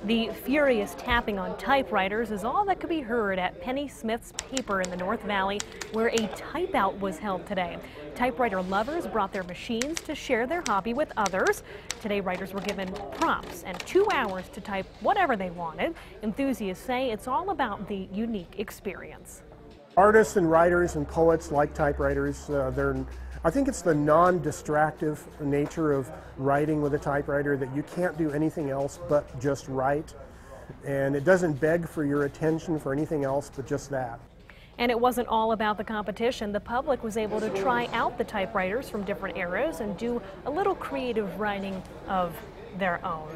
The furious tapping on typewriters is all that could be heard at Pennysmith's paper in the North Valley, where a type out was held today. Typewriter lovers brought their machines to share their hobby with others. Today, writers were given prompts and 2 hours to type whatever they wanted. Enthusiasts say it's all about the unique experience. Artists and writers and poets like typewriters. I think it's the non-distractive nature of writing with a typewriter that you can't do anything else but just write. And it doesn't beg for your attention for anything else but just that. And it wasn't all about the competition. The public was able to try out the typewriters from different eras and do a little creative writing of their own.